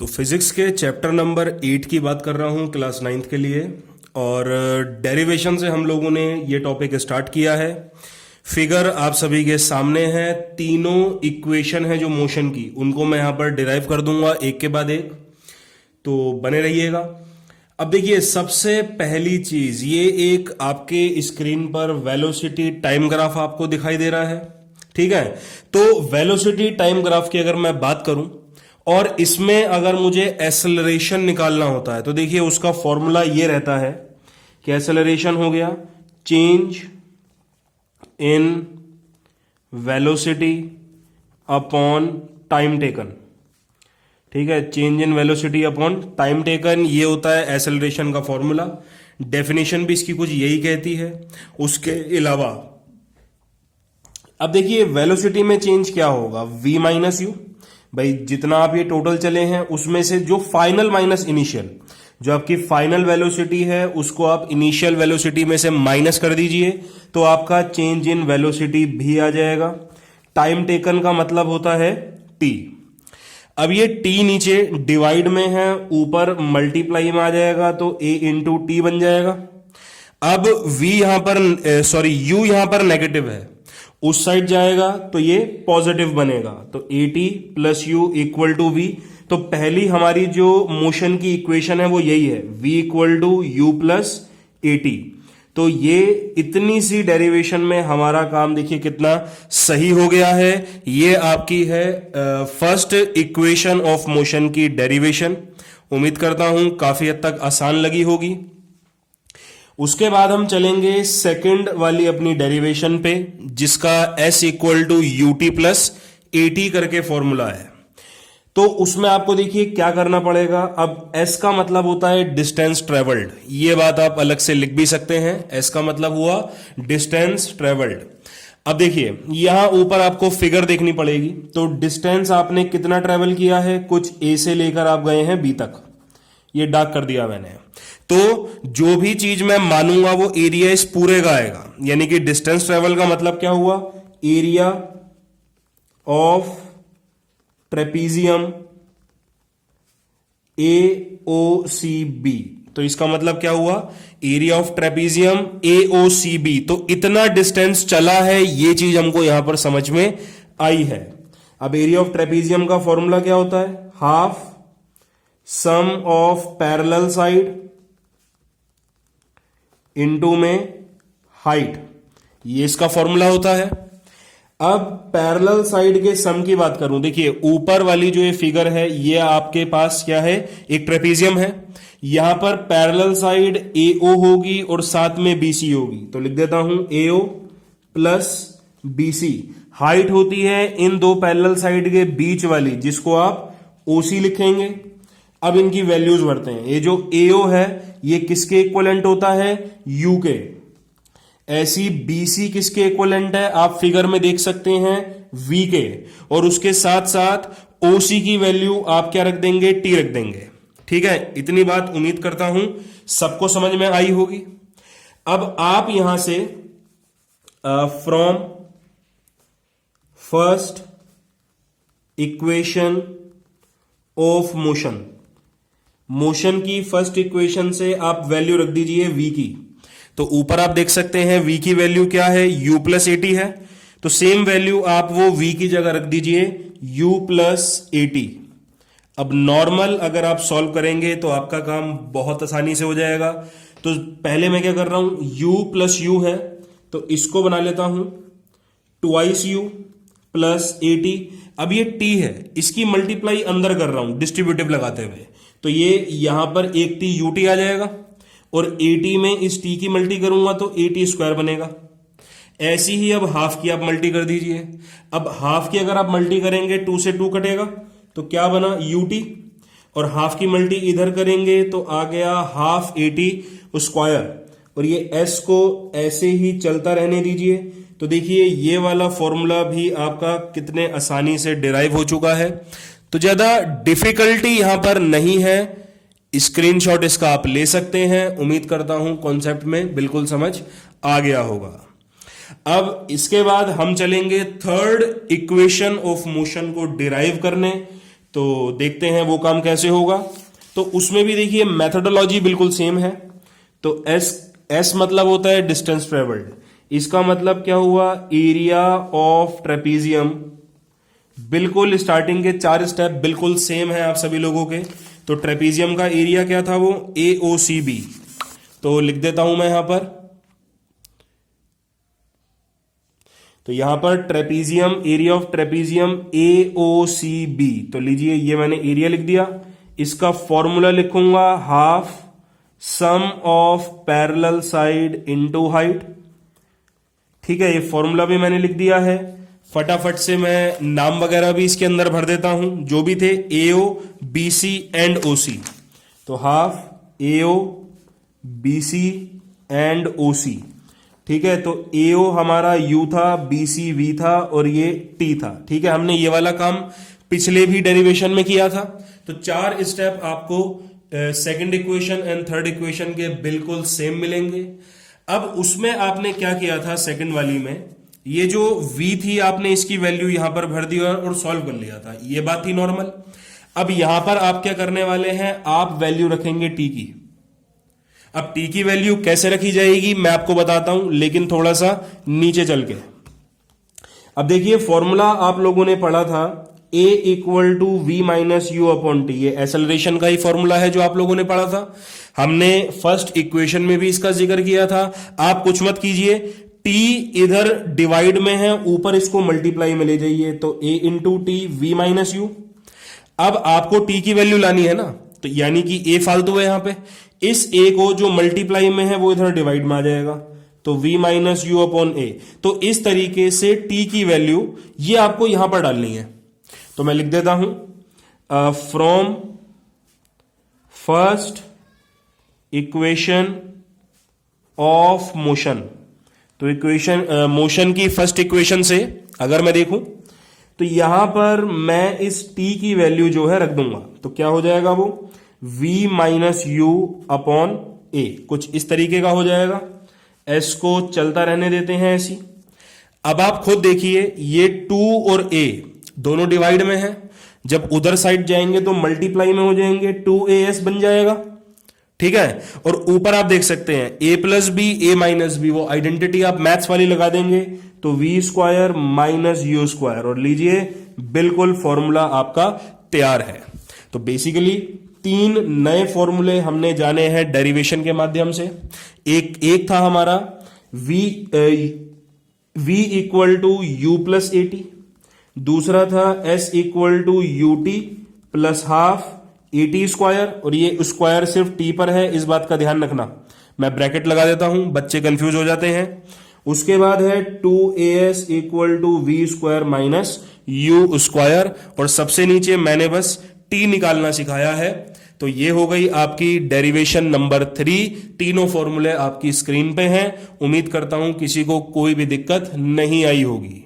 तो फिजिक्स के chapter number 8 की बात कर रहा हूँ क्लास 9th के लिए। और डेरिवेशन से हम लोगों ने ये टॉपिक स्टार्ट किया है। फिगर आप सभी के सामने है, तीनों इक्वेशन है जो मोशन की, उनको मैं यहाँ पर डिराइव कर दूंगा एक के बाद एक, तो बने रहिएगा। अब देखिए, सबसे पहली चीज, ये एक आपके स्क्रीन पर वेलोसिटी टाइम ग्राफ आपको दिखाई दे रहा है, ठीक है। तो वेलोसिटी टाइम ग्राफ की अगर मैं बात करूं और इसमें अगर मुझे एक्सेलरेशन निकालना होता है तो देखिए उसका फॉर्मूला ये रहता है कि एक्सेलरेशन हो गया change in velocity upon time taken, ठीक है। Change in velocity upon time taken, ये होता है एक्सेलरेशन का फॉर्मूला। डेफिनेशन भी इसकी कुछ यही कहती है। उसके अलावा अब देखिए वेलोसिटी में चेंज क्या होगा, v माइनस यू, भाई जितना आप ये टोटल चले हैं उसमें से जो फाइनल माइनस इनिशियल, जो आपकी फाइनल वेलोसिटी है उसको आप इनिशियल वेलोसिटी में से माइनस कर दीजिए तो आपका चेंज इन वेलोसिटी भी आ जाएगा। टाइम टेकन का मतलब होता है t। अब ये t नीचे डिवाइड में है, ऊपर मल्टीप्लाई में आ जाएगा तो a इंटू टी बन जाएगा। अब v यहां पर u यहां पर नेगेटिव है, उस साइड जाएगा तो ये पॉजिटिव बनेगा, तो at plus U equal to V. तो पहली हमारी जो मोशन की इक्वेशन है वो यही है, v equal to U plus at। तो ये इतनी सी डेरिवेशन में हमारा काम देखिए कितना सही हो गया है। ये आपकी है फर्स्ट इक्वेशन ऑफ मोशन की डेरिवेशन। उम्मीद करता हूं काफी हद तक आसान लगी होगी। उसके बाद हम चलेंगे सेकंड वाली अपनी डेरिवेशन पे, जिसका s equal to U T plus A T करके फॉर्मूला है। तो उसमें आपको देखिए क्या करना पड़ेगा। अब s का मतलब होता है डिस्टेंस ट्रेवल्ड, ये बात आप अलग से लिख भी सकते हैं। s का मतलब हुआ डिस्टेंस ट्रेवल्ड। अब देखिए यहां ऊपर आपको फिगर देखनी पड़ेगी, तो डिस्टेंस आपने कितना ट्रेवल किया है, कुछ a से लेकर आप गए हैं b तक, ये डार्क कर दिया मैंने। तो जो भी चीज मैं मानूंगा वो एरिया इस पूरे का आएगा, यानी कि डिस्टेंस ट्रेवल का मतलब क्या हुआ, एरिया ऑफ ट्रेपीजियम AOCB। तो इसका मतलब क्या हुआ, एरिया ऑफ ट्रेपीजियम AOCB। तो इतना डिस्टेंस चला है, ये चीज हमको यहां पर समझ में आई है। अब एरिया ऑफ ट्रेपीजियम का फॉर्मूला क्या होता है, half sum of parallel side into में हाइट, ये इसका फॉर्मूला होता है। अब पैरेलल साइड के सम की बात करूं, देखिए ऊपर वाली जो ये फिगर है ये आपके पास क्या है, एक ट्रेपीजियम है। यहां पर पैरेलल साइड AO होगी और साथ में BC होगी, तो लिख देता हूं AO प्लस BC। हाइट होती है इन दो पैरेलल साइड के बीच वाली, जिसको आप OC लिखेंगे। अब इनकी वैल्यूज भरते हैं। ये जो AO है ये किसके इक्वलेंट होता है, U के। ऐसी BC किसके इक्वलेंट है, आप फिगर में देख सकते हैं V के। और उसके साथ साथ OC की वैल्यू आप क्या रख देंगे, T रख देंगे, ठीक है। इतनी बात उम्मीद करता हूं सबको समझ में आई होगी। अब आप यहां से from first equation of motion, motion की फर्स्ट इक्वेशन से आप वैल्यू रख दीजिए v की। तो ऊपर आप देख सकते हैं v की वैल्यू क्या है, u प्लस ए टी है। तो सेम वैल्यू आप वो v की जगह रख दीजिए u प्लस ए टी। अब नॉर्मल अगर आप सॉल्व करेंगे तो आपका काम बहुत आसानी से हो जाएगा। तो पहले मैं क्या कर रहा हूं, u प्लस यू है तो इसको बना लेता हूं twice u plus A T. अब ये t है, इसकी मल्टीप्लाई अंदर कर रहा हूं डिस्ट्रीब्यूटिव लगाते हुए, तो ये यहां पर एक t ut आ जाएगा और at में इस t की मल्टी करूंगा तो at स्क्वायर बनेगा। ऐसी ही अब हाफ की आप मल्टी कर दीजिए। अब हाफ की अगर आप मल्टी करेंगे 2 से 2 कटेगा तो क्या बना ut, और हाफ की मल्टी इधर करेंगे तो आ गया हाफ at स्क्वायर। और ये s को ऐसे ही चलता रहने दीजिए। तो देखिए ये वाला फॉर्मूला भी आपका कितने आसानी से डिराइव हो चुका है। तो ज्यादा डिफिकल्टी यहां पर नहीं है, स्क्रीनशॉट इसका आप ले सकते हैं। उम्मीद करता हूं कॉन्सेप्ट में बिल्कुल समझ आ गया होगा। अब इसके बाद हम चलेंगे थर्ड इक्वेशन ऑफ मोशन को डिराइव करने। तो देखते हैं वो काम कैसे होगा। तो उसमें भी देखिए मेथोडोलॉजी बिल्कुल सेम है। तो एस मतलब होता है डिस्टेंस ट्रेवल्ड, इसका मतलब क्या हुआ, एरिया ऑफ ट्रेपीजियम। बिल्कुल स्टार्टिंग के 4 स्टेप बिल्कुल सेम है आप सभी लोगों के। तो ट्रेपीजियम का एरिया क्या था, वो AOCB। तो लिख देता हूं मैं यहां पर, तो यहां पर trapezium, area of trapezium AOCB। तो लीजिए ये मैंने एरिया लिख दिया। इसका फॉर्मूला लिखूंगा half sum of parallel side into height. ठीक है, ये फॉर्मूला भी मैंने लिख दिया है। फटाफट से मैं नाम वगैरह भी इसके अंदर भर देता हूं जो भी थे, AO BC एंड OC। तो half AO BC and OC। ठीक है, तो AO हमारा U था, BC V था और ये T था। ठीक है, हमने ये वाला काम पिछले भी डेरिवेशन में किया था। तो 4 स्टेप आपको second equation and third equation के बिल्कुल सेम मिलेंगे। अब उसमें आपने क्या किया था, सेकंड वाली में ये जो V थी आपने इसकी वैल्यू यहां पर भर दी और सॉल्व कर लिया था, ये बात थी नॉर्मल। अब यहां पर आप क्या करने वाले हैं, आप वैल्यू रखेंगे T की। अब T की वैल्यू कैसे रखी जाएगी मैं आपको बताता हूं, लेकिन थोड़ा सा नीचे चल के। अब देखिए फॉर्मूला आप लोगों ने पढ़ा था A equal to V minus U upon T, ये एक्सेलरेशन का ही फॉर्मूला है जो आप लोगों ने पढ़ा था। हमने फर्स्ट इक्वेशन में भी इसका जिक्र किया था। आप कुछ मत कीजिए, T इधर डिवाइड में है, ऊपर इसको मल्टीप्लाई में ले जाइए, तो A into T V minus you. अब आपको T की वैल्यू लानी है ना, तो यानी कि A फालतू है यहां पे, इस A को जो मल्टीप्लाई में है वो इधर डिवाइड में आ जाएगा, तो V minus U upon A। तो इस तरीके से T की वैल्यू ये आपको यहां पर डालनी है। तो मैं लिख देता हूं from first equation of motion. तो इक्वेशन मोशन की फर्स्ट इक्वेशन से अगर मैं देखूं तो यहां पर मैं इस T की वैल्यू जो है रख दूंगा, तो क्या हो जाएगा वो V minus U upon A, कुछ इस तरीके का हो जाएगा। S को चलता रहने देते हैं ऐसी। अब आप खुद देखिए ये 2 और A दोनों डिवाइड में है, जब उधर साइड जाएंगे तो मल्टीप्लाई में हो जाएंगे, 2AS बन जाएगा। ठीक है, और ऊपर आप देख सकते हैं A plus B A minus B, वो आइडेंटिटी आप मैथ्स वाली लगा देंगे, तो V square minus U square, और लीजिए बिल्कुल फॉर्मूला आपका तैयार है। तो बेसिकली 3 नए फॉर्मूले हमने जाने हैं डेरिवेशन के माध्यम से। एक था हमारा V equal to U plus AT, दूसरा था S equal to UT plus half AT square, और ये स्क्वायर सिर्फ T पर है, इस बात का ध्यान रखना। मैं ब्रैकेट लगा देता हूं, बच्चे कंफ्यूज हो जाते हैं। उसके बाद है 2AS equal to V square minus U square, और सबसे नीचे मैंने बस T निकालना सिखाया है। तो ये हो गई आपकी डेरिवेशन नंबर 3। तीनों फॉर्मूले आपकी स्क्रीन पे हैं। उम्मीद करता हूं किसी को कोई भी दिक्कत नहीं आई होगी।